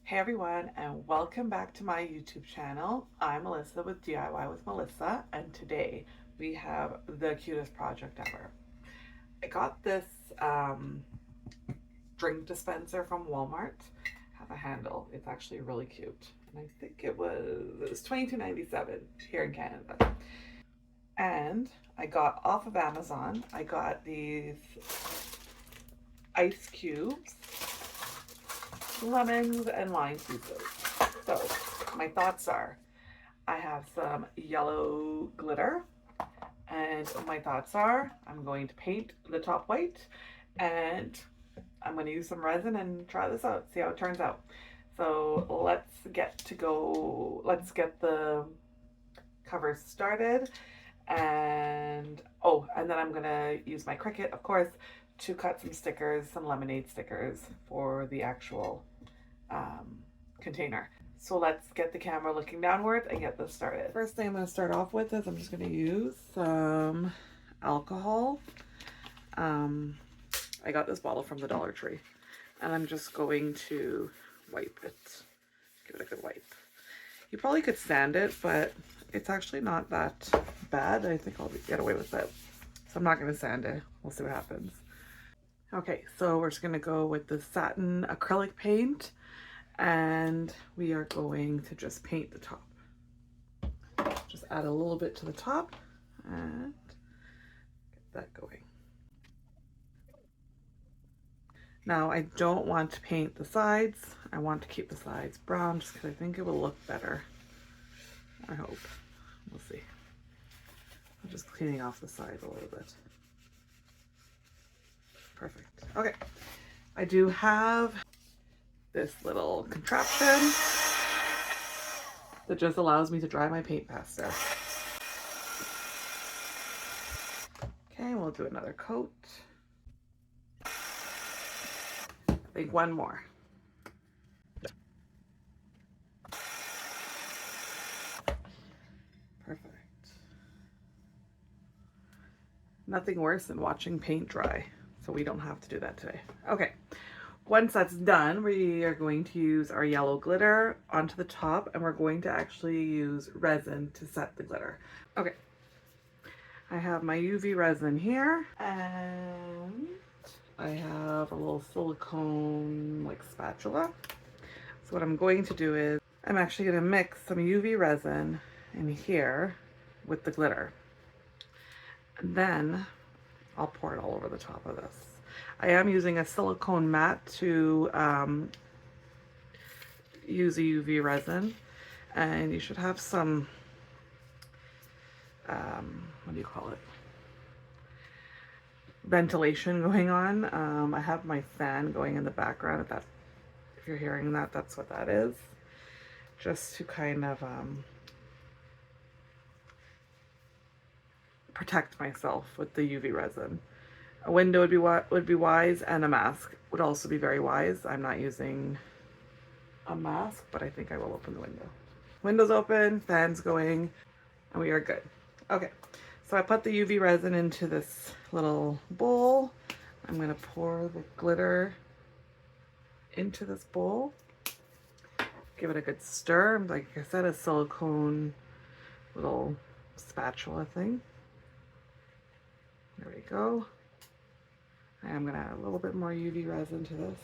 Hey everyone, and welcome back to my YouTube channel. I'm Melissa with DIY with Melissa, and today we have the cutest project ever. I got this drink dispenser from Walmart. Have a handle. It's actually really cute, and I think it was $22.97 here in Canada. And I got off of Amazon. I got these ice cubes, lemons, and lime pieces. So my thoughts are, I have some yellow glitter, and my thoughts are I'm going to paint the top white, and I'm going to use some resin and try this out, see how it turns out. So let's get the cover started. And and then I'm going to use my Cricut, of course, to cut some stickers, some lemonade stickers for the actual container. So let's get the camera looking downwards and get this started. First thing I'm going to start off with is I'm just going to use some alcohol. I got this bottle from the Dollar Tree, and I'm just going to wipe it. Give it a good wipe. You probably could sand it, but it's actually not that bad. I think I'll get away with it. So I'm not going to sand it. We'll see what happens. Okay, so we're just going to go with the satin acrylic paint, and we are going to just paint the top. Just add a little bit to the top and get that going. Now I don't want to paint the sides. I want to keep the sides brown just because I think it will look better. I hope. We'll see. I'm just cleaning off the sides a little bit. Perfect. Okay. I do have this little contraption that just allows me to dry my paint faster. Okay, we'll do another coat. I think one more. Perfect. Nothing worse than watching paint dry, so we don't have to do that today. Okay. Once that's done, we are going to use our yellow glitter onto the top, and we're going to actually use resin to set the glitter. Okay, I have my UV resin here, and I have a little silicone like spatula. So what I'm going to do is I'm actually going to mix some UV resin in here with the glitter. And then I'll pour it all over the top of this. I am using a silicone mat to use a UV resin, and you should have some, what do you call it? Ventilation going on. I have my fan going in the background. If you're hearing that, that's what that is. Just to kind of protect myself with the UV resin. A window would be wise, and a mask would also be very wise. I'm not using a mask, but I think I will open the window. Window's open, fan's going, and we are good. Okay, so I put the UV resin into this little bowl. I'm gonna pour the glitter into this bowl. Give it a good stir. Like I said, a silicone little spatula thing. There we go. I'm gonna add a little bit more UV resin to this.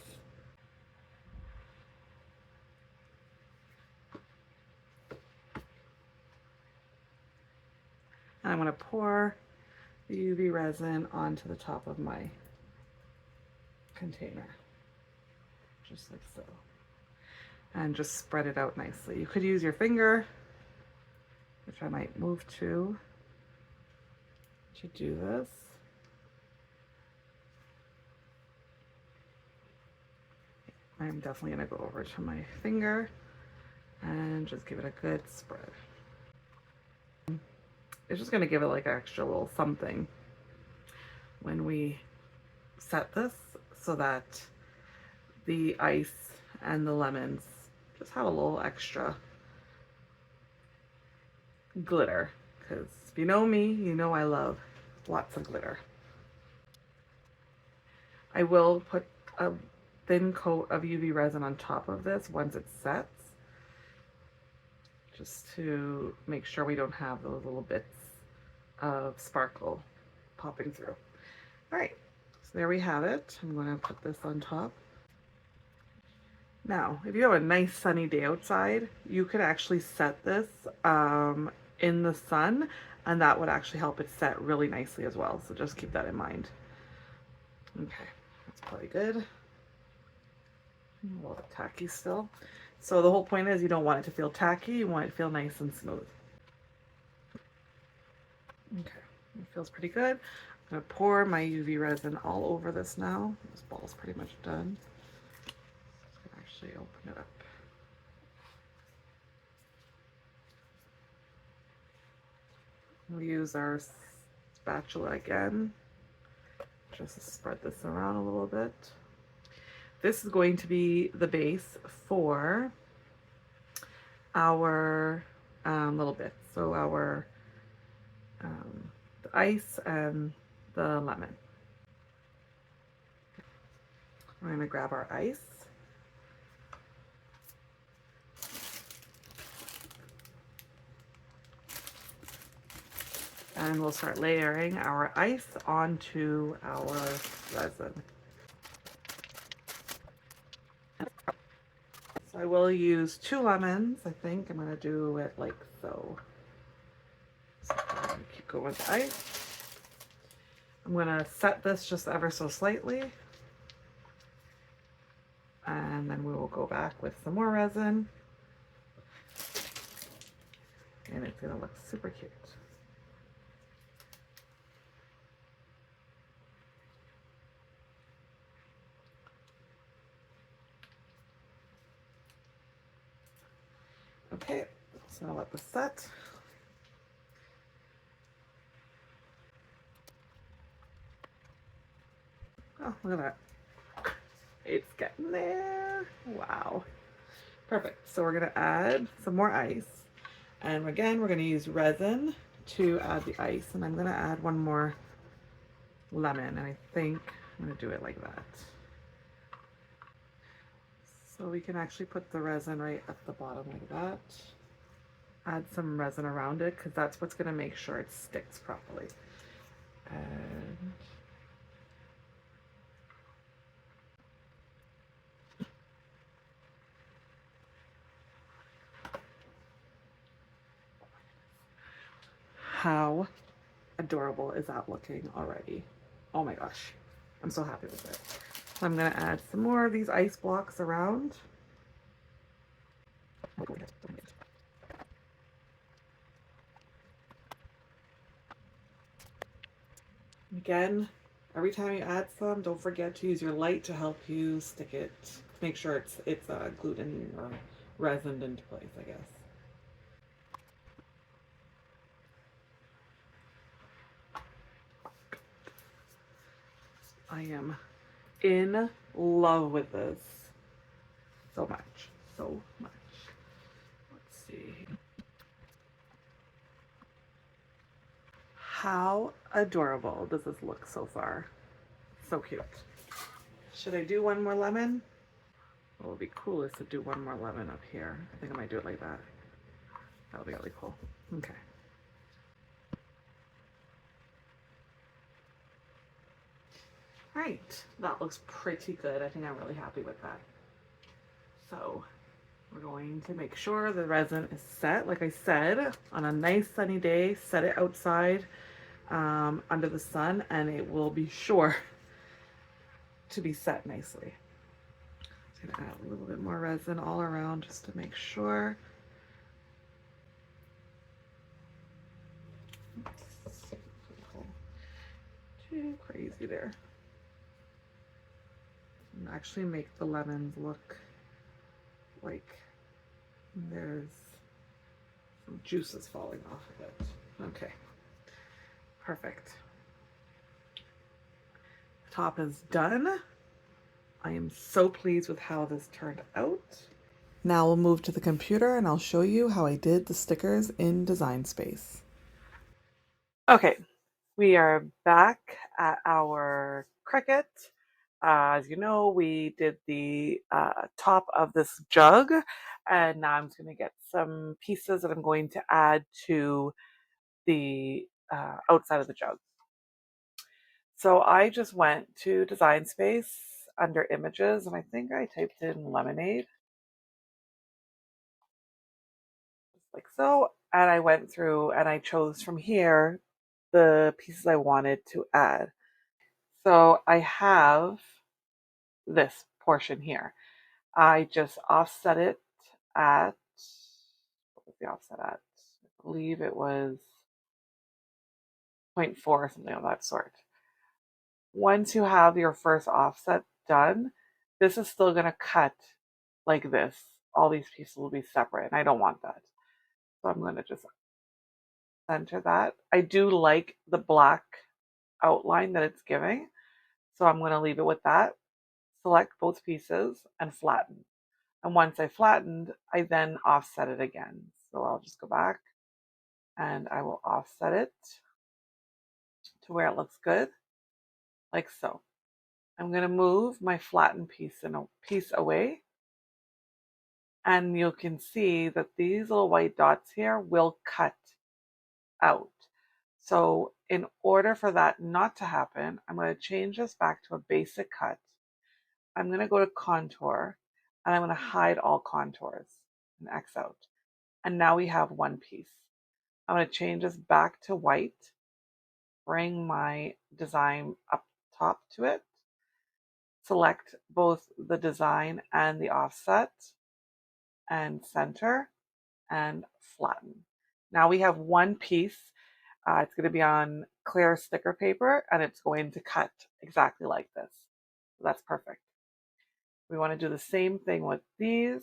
And I'm gonna pour the UV resin onto the top of my container, just like so. And just spread it out nicely. You could use your finger, which I might move to do this. I'm definitely gonna go over to my finger and just give it a good spread. It's just gonna give it like an extra little something when we set this, so that the ice and the lemons just have a little extra glitter. Because if you know me, you know I love lots of glitter. I will put a thin coat of UV resin on top of this once it sets, just to make sure we don't have those little bits of sparkle popping through. All right, so there we have it. I'm going to put this on top. Now, if you have a nice sunny day outside, you could actually set this in the sun, and that would actually help it set really nicely as well. So just keep that in mind. Okay, that's probably good. A little bit tacky still. So the whole point is you don't want it to feel tacky, you want it to feel nice and smooth. Okay, it feels pretty good. I'm gonna pour my UV resin all over this now. This ball's pretty much done. Actually open it up. We'll use our spatula again, just to spread this around a little bit. This is going to be the base for our little bits. So our the ice and the lemon. We're going to grab our ice. And we'll start layering our ice onto our resin. So I will use 2 lemons. I think I'm going to do it like so. So I'm going to keep going with the ice. I'm going to set this just ever so slightly. And then we will go back with some more resin. And it's going to look super cute. Okay, so I'll let this set. Oh, look at that. It's getting there. Wow. Perfect. So we're going to add some more ice. And again, we're going to use resin to add the ice. And I'm going to add one more lemon. And I think I'm going to do it like that. So we can actually put the resin right at the bottom like that. Add some resin around it because that's what's going to make sure it sticks properly. And how adorable is that looking already? Oh my gosh, I'm so happy with it. So I'm going to add some more of these ice blocks around. Again, every time you add some, don't forget to use your light to help you stick it. Make sure it's glued in or resined into place, I guess. I am in love with this so much, so much. Let's see. How adorable does this look so far? So cute. Should I do one more lemon? What would be cool is to do one more lemon up here. I think I might do it like that. That would be really cool. Okay. All right, that looks pretty good. I think I'm really happy with that. So we're going to make sure the resin is set. Like I said, on a nice sunny day, set it outside under the sun and it will be sure to be set nicely. I'm gonna add a little bit more resin all around just to make sure. Too crazy there. And actually make the lemons look like there's some juices falling off of it. Okay, perfect. Top is done. I am so pleased with how this turned out. Now we'll move to the computer and I'll show you how I did the stickers in Design Space. Okay, we are back at our Cricut. As you know, we did the top of this jug, and now I'm just going to get some pieces that I'm going to add to the outside of the jug. So I just went to Design Space under Images, and I think I typed in lemonade, just like so. And I went through and I chose from here the pieces I wanted to add. So I have this portion here. I just offset it at, what was the offset at? I believe it was 0.4 or something of that sort. Once you have your first offset done, this is still going to cut like this. All these pieces will be separate, and I don't want that. So I'm going to just center that. I do like the black outline that it's giving, so I'm going to leave it with that. Select both pieces and flatten. And once I flattened, I then offset it again. So I'll just go back and I will offset it to where it looks good, like so. I'm going to move my flattened piece away, and you can see that these little white dots here will cut out. So in order for that not to happen, I'm going to change this back to a basic cut. I'm going to go to contour, and I'm going to hide all contours and X out. And now we have one piece. I'm going to change this back to white, bring my design up top to it, select both the design and the offset, and center, and flatten. Now we have one piece. It's going to be on clear sticker paper, and it's going to cut exactly like this. So that's perfect. We want to do the same thing with these.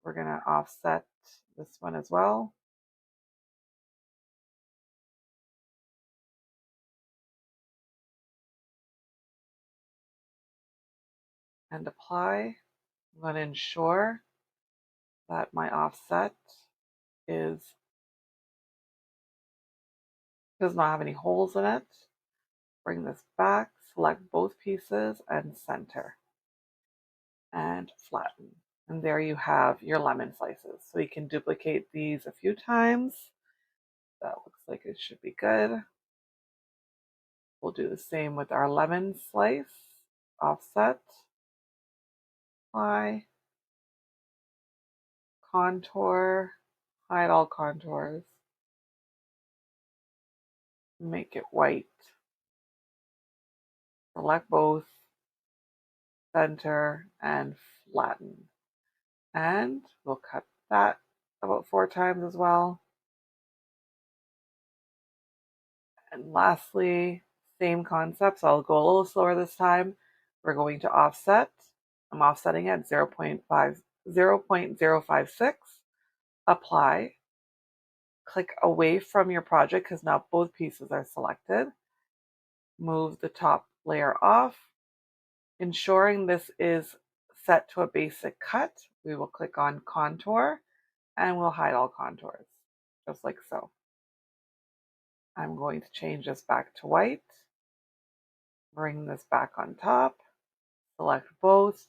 We're going to offset this one as well. And apply. I'm going to ensure that my offset does not have any holes in it. Bring this back, select both pieces and center and flatten. And there you have your lemon slices. So you can duplicate these a few times. That looks like it should be good. We'll do the same with our lemon slice. Offset, apply, contour, hide all contours, make it white. Select both, center, and flatten. And we'll cut that about 4 times as well. And lastly, same concept, so I'll go a little slower this time. We're going to offset. I'm offsetting at 0.056. Apply. Click away from your project because now both pieces are selected. Move the top layer off. Ensuring this is set to a basic cut, we will click on contour and we'll hide all contours, just like so. I'm going to change this back to white, bring this back on top, select both.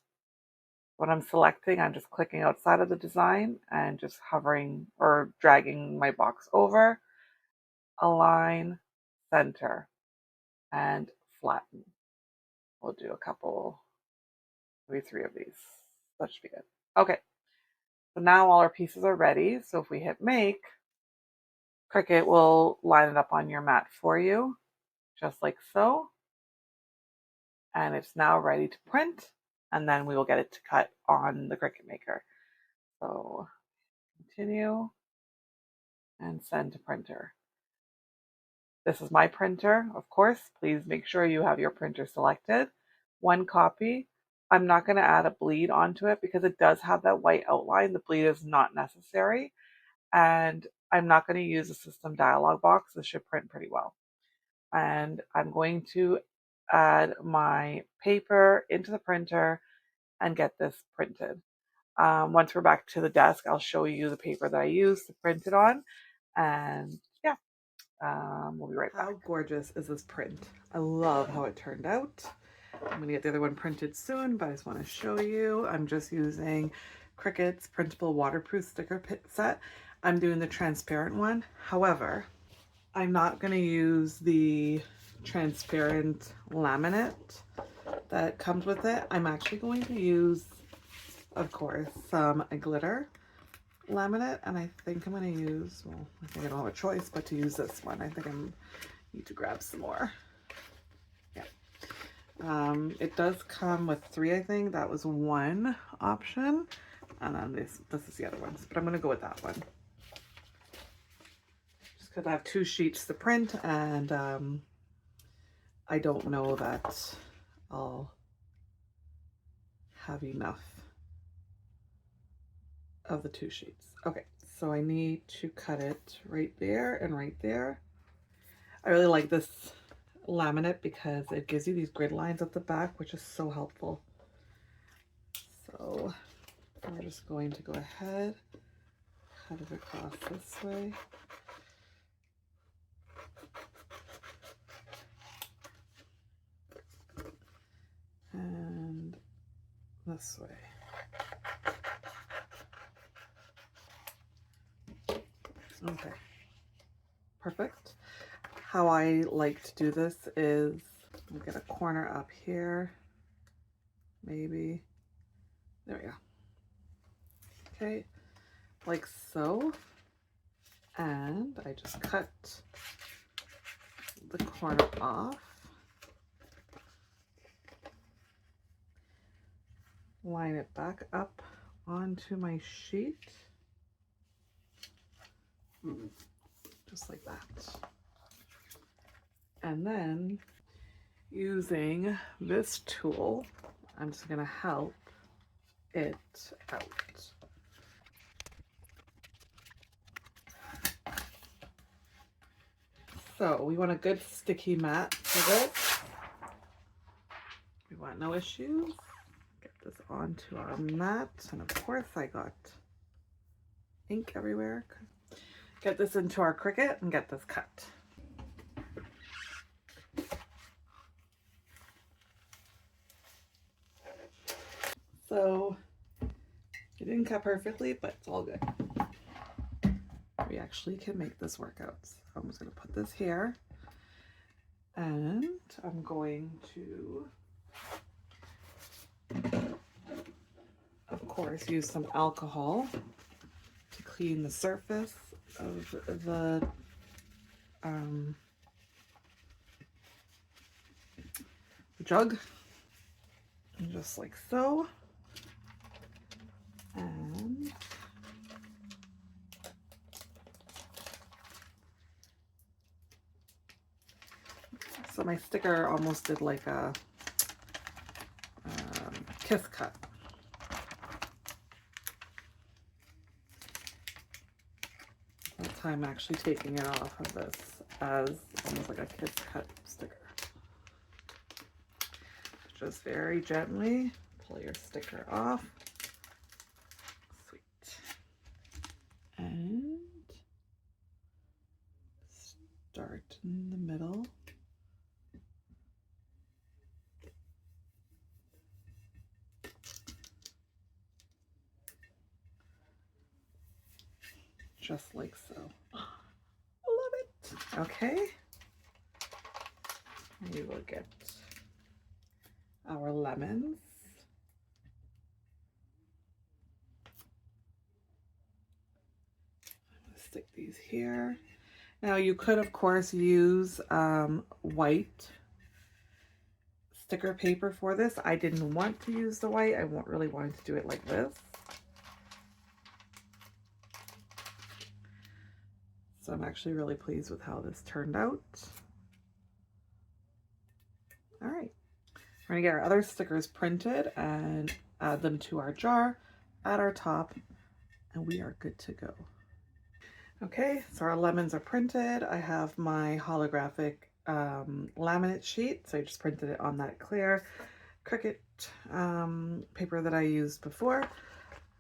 When I'm selecting, I'm just clicking outside of the design and just hovering or dragging my box over, align, center, and flatten. We'll do a couple, maybe 3 of these. That should be good. Okay, so now all our pieces are ready. So if we hit make, Cricut will line it up on your mat for you, just like so. And it's now ready to print, and then we will get it to cut on the Cricut Maker. So continue and send to printer. This is my printer, of course. Please make sure you have your printer selected. 1 copy. I'm not going to add a bleed onto it because it does have that white outline. The bleed is not necessary. And I'm not going to use a system dialog box. This should print pretty well. And I'm going to add my paper into the printer and get this printed. Once we're back to the desk, I'll show you the paper that I used to print it on. And yeah, we'll be right back. How gorgeous is this print? I love how it turned out. I'm gonna get the other one printed soon, but I just want to show you. I'm just using Cricut's printable waterproof sticker set. I'm doing the transparent one. However, I'm not gonna use the transparent laminate that comes with it. I'm actually going to use, of course, some glitter laminate, and I think I'm going to use, well, I think I don't have a choice but to use this one. I think I need to grab some more. Yeah. It does come with 3, I think. That was one option, and then this is the other one, but I'm going to go with that one. Just because I have 2 sheets to print, and I don't know that I'll have enough of the 2 sheets. Okay, so I need to cut it right there and right there. I really like this laminate because it gives you these grid lines at the back, which is so helpful. So we're just going to go ahead, cut it across this way. And this way. Okay, perfect. How I like to do this is I'll get a corner up here, maybe. There we go. Okay, like so. And I just cut the corner off. Line it back up onto my sheet. Just like that. And then using this tool, I'm just going to help it out. So we want a good sticky mat for this. We want no issues. Get this onto our mat. And of course I got ink everywhere. Get this into our Cricut and get this cut. So it didn't cut perfectly, but it's all good. We actually can make this work out. So I'm just going to put this here, and I'm going to, of course, use some alcohol to clean the surface of the jug, just like so. And so my sticker almost did like a kiss cut. That's how I'm actually taking it off of this, as almost like a kiss cut sticker. Just very gently pull your sticker off. Sweet. And start in the middle. Just like so. I love it. Okay. We will get our lemons. I'm gonna stick these here. Now you could, of course, use white sticker paper for this. I didn't want to use the white. I really wanted to do it like this. So I'm actually really pleased with how this turned out. All right, we're gonna get our other stickers printed and add them to our jar at our top, and we are good to go. Okay, so our lemons are printed. I have my holographic laminate sheet, so I just printed it on that clear Cricut paper that I used before.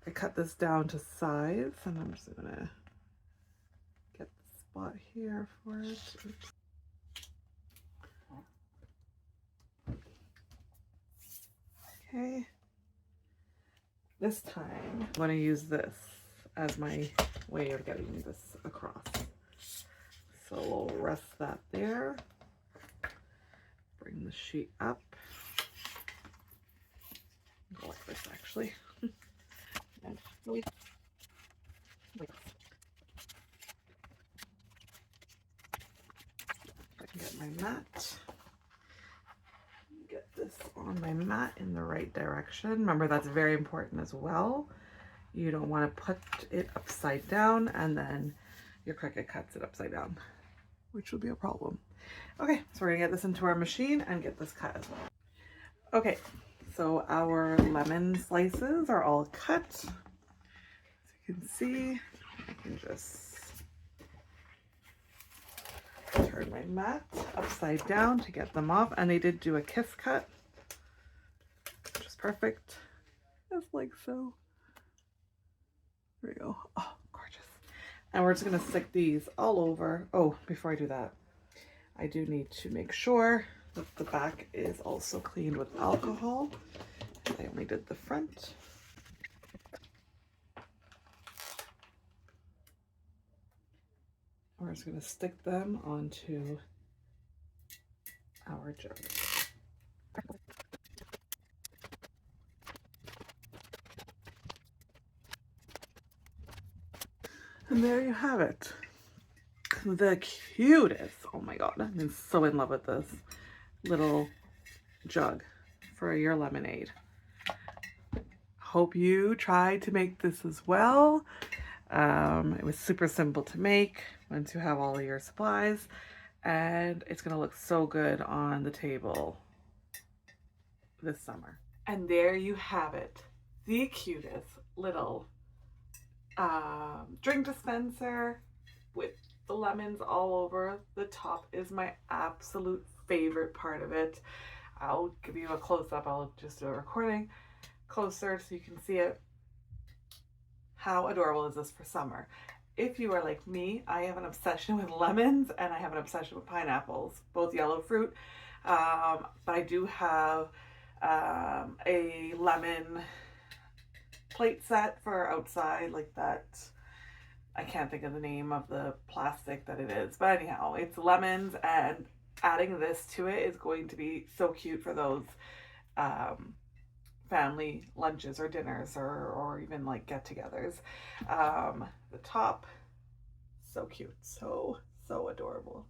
I cut this down to size, and I'm just gonna get the spot here for it. Oops. Okay. This time, I'm going to use this as my way of getting this across. So we'll rest that there. Bring the sheet up. Go like this, actually. And really, like this. I can get my mat. Get this on my mat in the right direction. Remember, that's very important as well. You don't want to put it upside down and then your Cricut cuts it upside down, which will be a problem. Okay, so we're gonna get this into our machine and get this cut as well. Okay, so our lemon slices are all cut. As you can see, I can just turn my mat upside down to get them off, and they did do a kiss cut, which is perfect, just like so. There we go. Oh, gorgeous. And we're just gonna stick these all over. Oh, before I do that, I do need to make sure that the back is also cleaned with alcohol. I only did the front. We're just going to stick them onto our jug. And there you have it. The cutest. Oh my god, I'm so in love with this little jug for your lemonade. Hope you tried to make this as well. It was super simple to make once you have all of your supplies, and it's gonna look so good on the table this summer. And there you have it, the cutest little drink dispenser with the lemons all over. The top is my absolute favorite part of it. I'll give you a close-up. I'll just do a recording closer so you can see it. How adorable is this for summer? If you are like me, I have an obsession with lemons and I have an obsession with pineapples, both yellow fruit. But I do have a lemon plate set for outside, like that. I can't think of the name of the plastic that it is, but anyhow, it's lemons, and adding this to it is going to be so cute for those family lunches or dinners or even like get-togethers. The top, so cute, so adorable.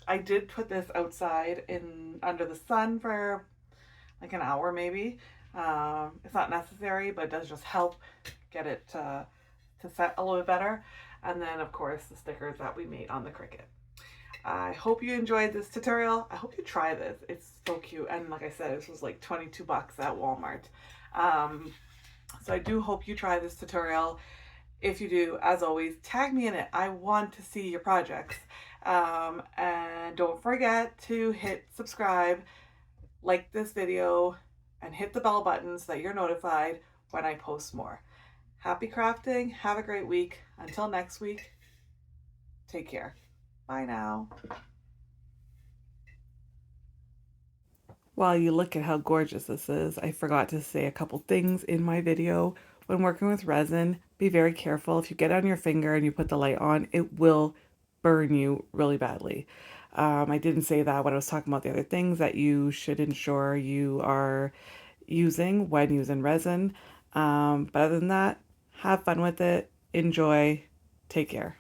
I did put this outside in under the sun for like an hour maybe. It's not necessary, but it does just help get it to set a little bit better. And then of course the stickers that we made on the Cricut. I hope you enjoyed this tutorial. I hope you try this. It's so cute. And like I said, this was like 22 bucks at Walmart. So I do hope you try this tutorial. If you do, as always, tag me in it. I want to see your projects. And don't forget to hit subscribe, like this video, and hit the bell button so that you're notified when I post more. Happy crafting. Have a great week. Until next week, take care. Bye now. While you look at how gorgeous this is, I forgot to say a couple things in my video. When working with resin, be very careful. If you get on your finger and you put the light on, it will burn you really badly. I didn't say that when I was talking about the other things that you should ensure you are using when using resin. But other than that, have fun with it. Enjoy. Take care.